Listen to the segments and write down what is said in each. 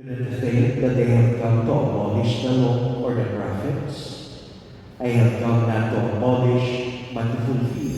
Do not think that I have come to abolish the law or the prophets. I have come not to abolish, but to fulfill.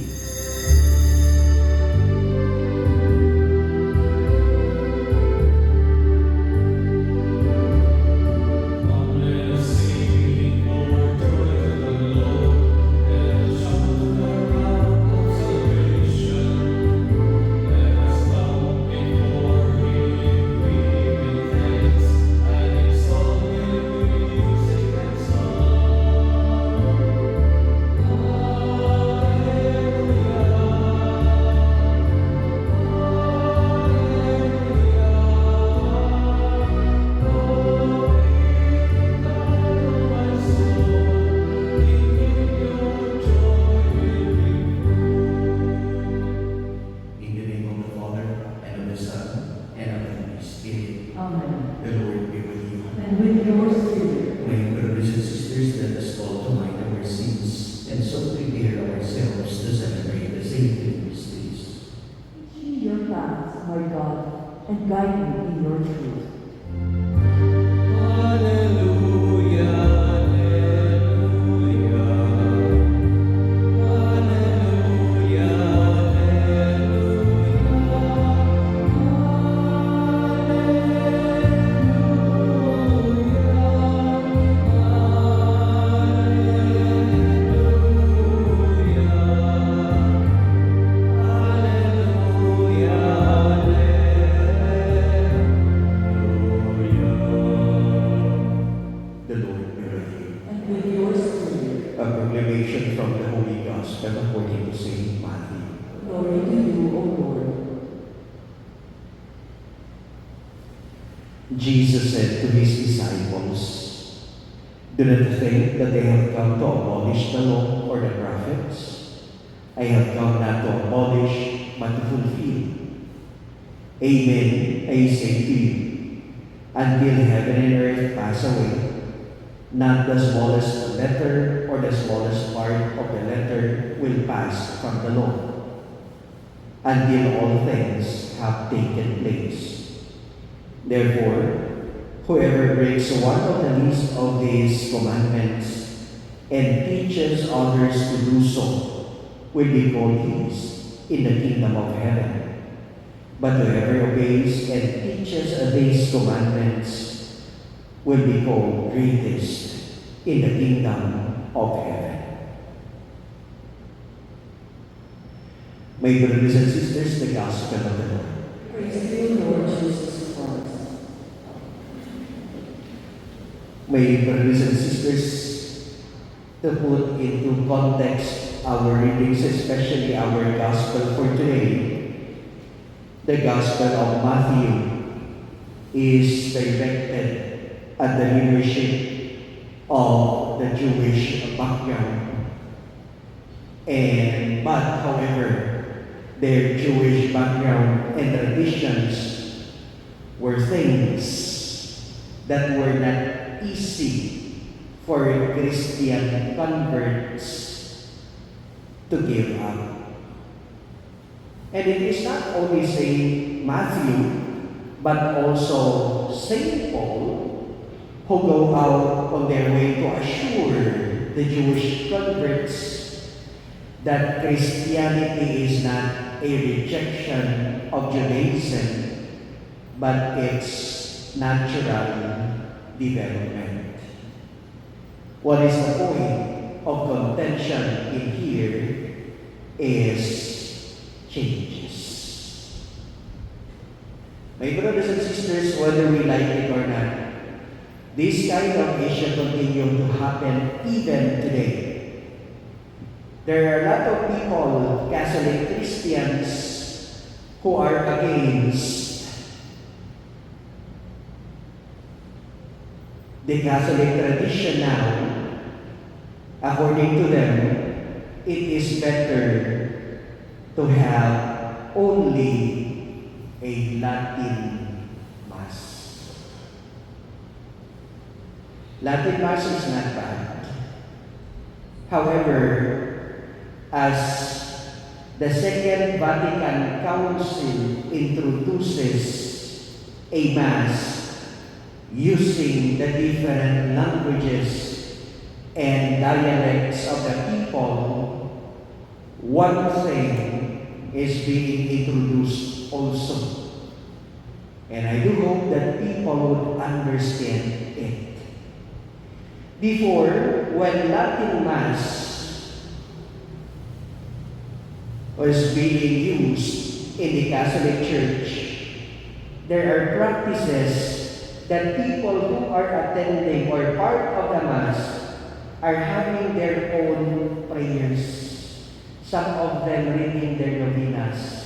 In the name of the Father, and of the Son, and of the Holy Spirit. Amen. The Lord be with you. And with your spirit. My brothers and sisters, let us call to mind our sins, and so prepare ourselves to celebrate the saving mysteries. Teach me your paths, my God, and guide me in your truth. Hallelujah, hallelujah, hallelujah, The Lord be with you. And with your spirit. A proclamation from the Holy Gospel according to Saint Matthew. Glory to you, O Lord. Jesus said to his disciples, "Do not think that I have come to abolish the law or the prophets. I have come not to abolish, but to fulfill. Amen, I say to you, until heaven and earth pass away, not the smallest letter or the smallest part of the letter will pass from the law, until all things have taken place. Therefore, whoever breaks one of the least of these commandments and teaches others to do so will be called his in the kingdom of heaven. But whoever obeys and teaches these commandments will be called greatest in the kingdom of heaven." My brothers and sisters, the Gospel of the Lord. Praise to you, Lord Jesus Christ. My brothers and sisters, to put into context our readings, especially our Gospel for today, the Gospel of Matthew is directed at the leadership of the Jewish background. But however, their Jewish background and traditions were things that were not easy for Christian converts to give up. And it is not only Saint Matthew, but also Saint Paul, who go out on their way to assure the Jewish converts that Christianity is not a rejection of Judaism, but its natural development. What is the point of contention in here is changes. My brothers and sisters, whether we like it or not, this kind of issue continues to happen even today. There are a lot of people, Catholic Christians, who are against the Catholic tradition now. According to them, it is better to have only a Latin Mass. Latin Mass is not bad. However, as the Second Vatican Council introduces a Mass using the different languages and dialects of the people, one thing is being introduced also. And I do hope that people would understand it. Before, when Latin Mass was being used in the Catholic Church, there are practices that people who are attending or part of the Mass are having their own prayers. Some of them reading their novenas.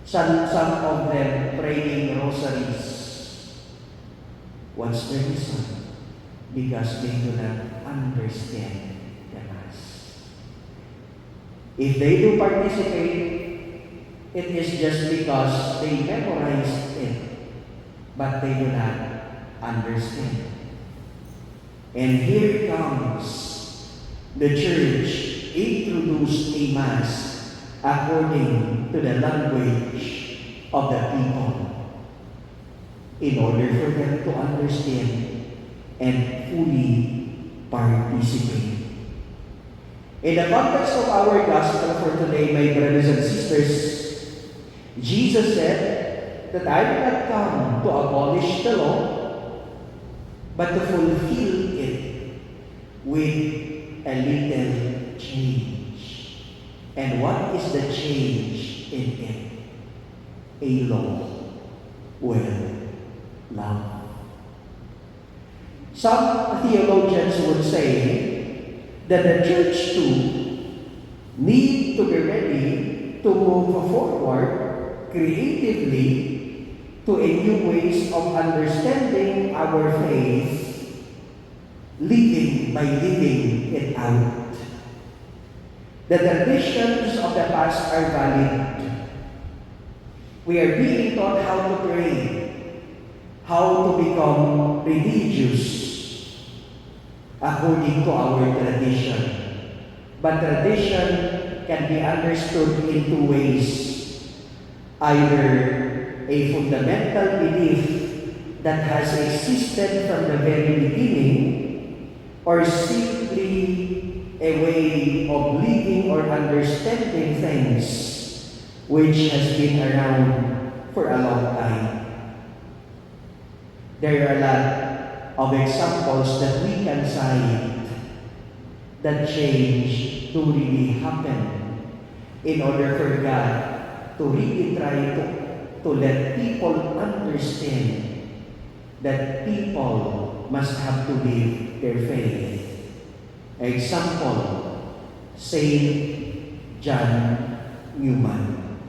Some of them praying rosaries. What's the reason? Because they do not understand the Mass. If they do participate, it is just because they memorized it, but they do not understand. And here comes the Church introduced a Mass according to the language of the people in order for them to understand and fully participate. In the context of our gospel for today, my brothers and sisters, Jesus said that I did not come to abolish the law, but to fulfill it with a little change. And what is the change in it? A law with love. Some theologians would say that the church too need to be ready to move forward creatively to a new ways of understanding our faith, living by living it out. The traditions of the past are valid. We are being taught how to pray, how to become religious according to our tradition. But tradition can be understood in two ways. Either a fundamental belief that has existed from the very beginning, or simply a way of living or understanding things which has been around for a long time. There are a lot of examples that we can cite that change to really happen in order for God to really try to let people understand that people must have to live their faith. Example, Saint John Newman.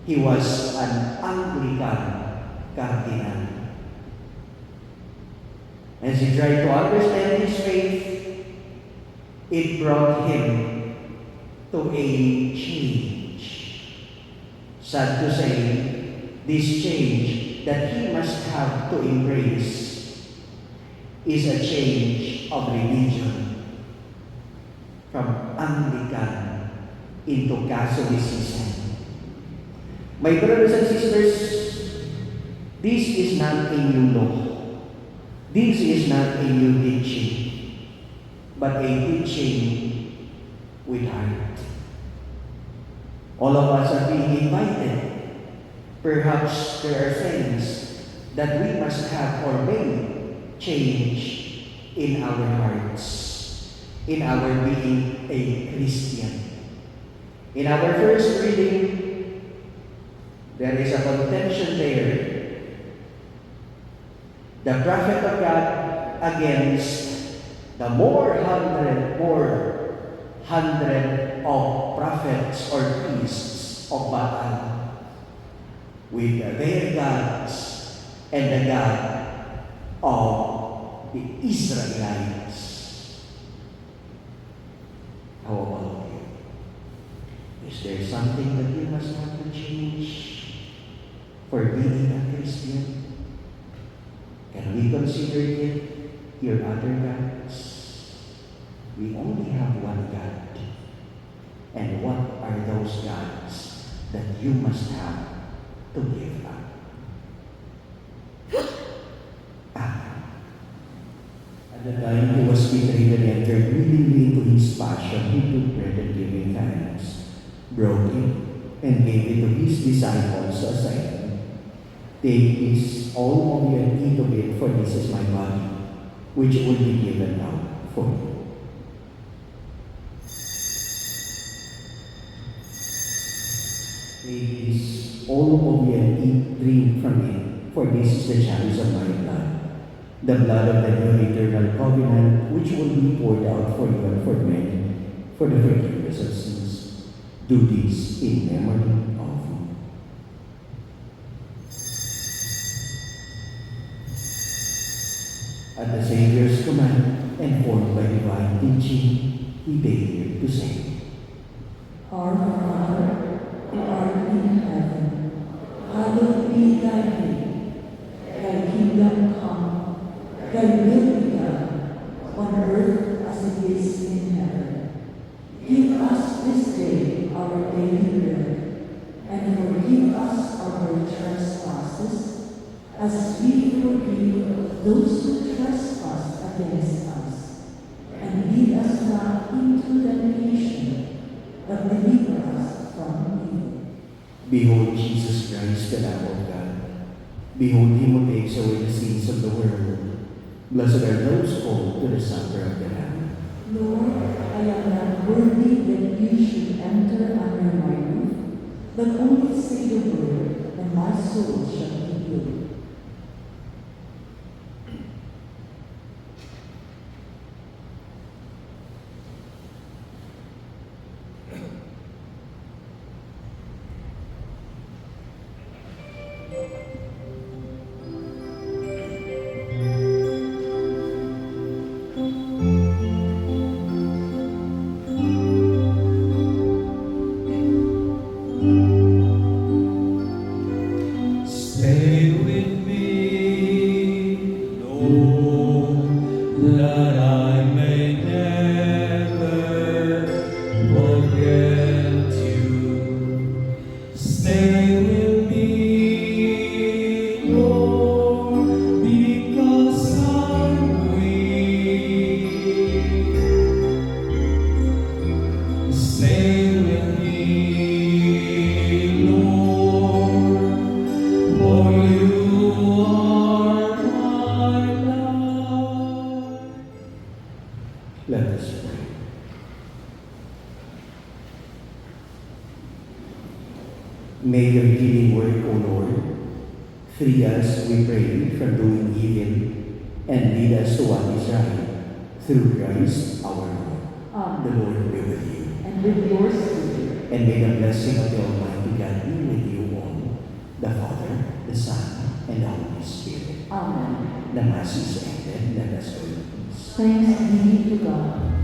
He was an Anglican cardinal. As he tried to understand his faith, it brought him to a change. Sad to say, this change that he must have to embrace is a change of religion from Anglican into Catholicism. My brothers and sisters, this is not a new law. This is not a new teaching, but a teaching with heart. All of us are being invited. Perhaps there are things that we must have or may change in our hearts, in our being a Christian. In our first reading, there is a contention there. The prophet of God against the more hundred of prophets or priests of Baal with their gods and the God of the Israelites. How about you? Is there something that you must have to change for being a Christian? Can we consider it your other gods? We only have one God. And what are those gods that you must have to give up? At the time he was betrayed and entered willingly into his passion, he took bread and giving thanks, broke it, and gave it to his disciples as saying, "Take this, all of you, and eat of it, for this is my body, which will be given out for you." Take this, all of you, and eat, drink from it, for this is the chalice of my blood, the blood of the new eternal covenant, which will be poured out for you and for many, for the forgiveness of sins. Do this in memory of me. At the Savior's command, and formed by divine teaching, he began to say, Our Father, who art in heaven, hallowed be thy name. Thy kingdom come, thy will be done, on earth as it is in heaven. Give us this day our daily bread, and forgive us our trespasses, as we forgive those who trespass against us. And lead us not into temptation, but deliver us from evil. Behold Jesus Christ, the Lamb of God. Behold him who takes away the sins of the world. Blessed are those called to the supper of the Lamb. Lord, I am not worthy that you should enter under my roof, but only say the word, and my soul shall be healed. Stay with me, Lord, that I may never forget you. Stay with me, Lord, because I'm weak. Stay with me, Lord, for you are my life. Let us pray. May your healing work, O Lord, free us, we pray, from doing evil, and lead us to what is right, through Christ our Lord. The Amen. Lord be with you. And with your spirit, And may the blessing of the Almighty God be with you all, the Father, the Son, and the Holy Spirit. Amen. The Mass is ended. Let us go in peace. Thanks be to God.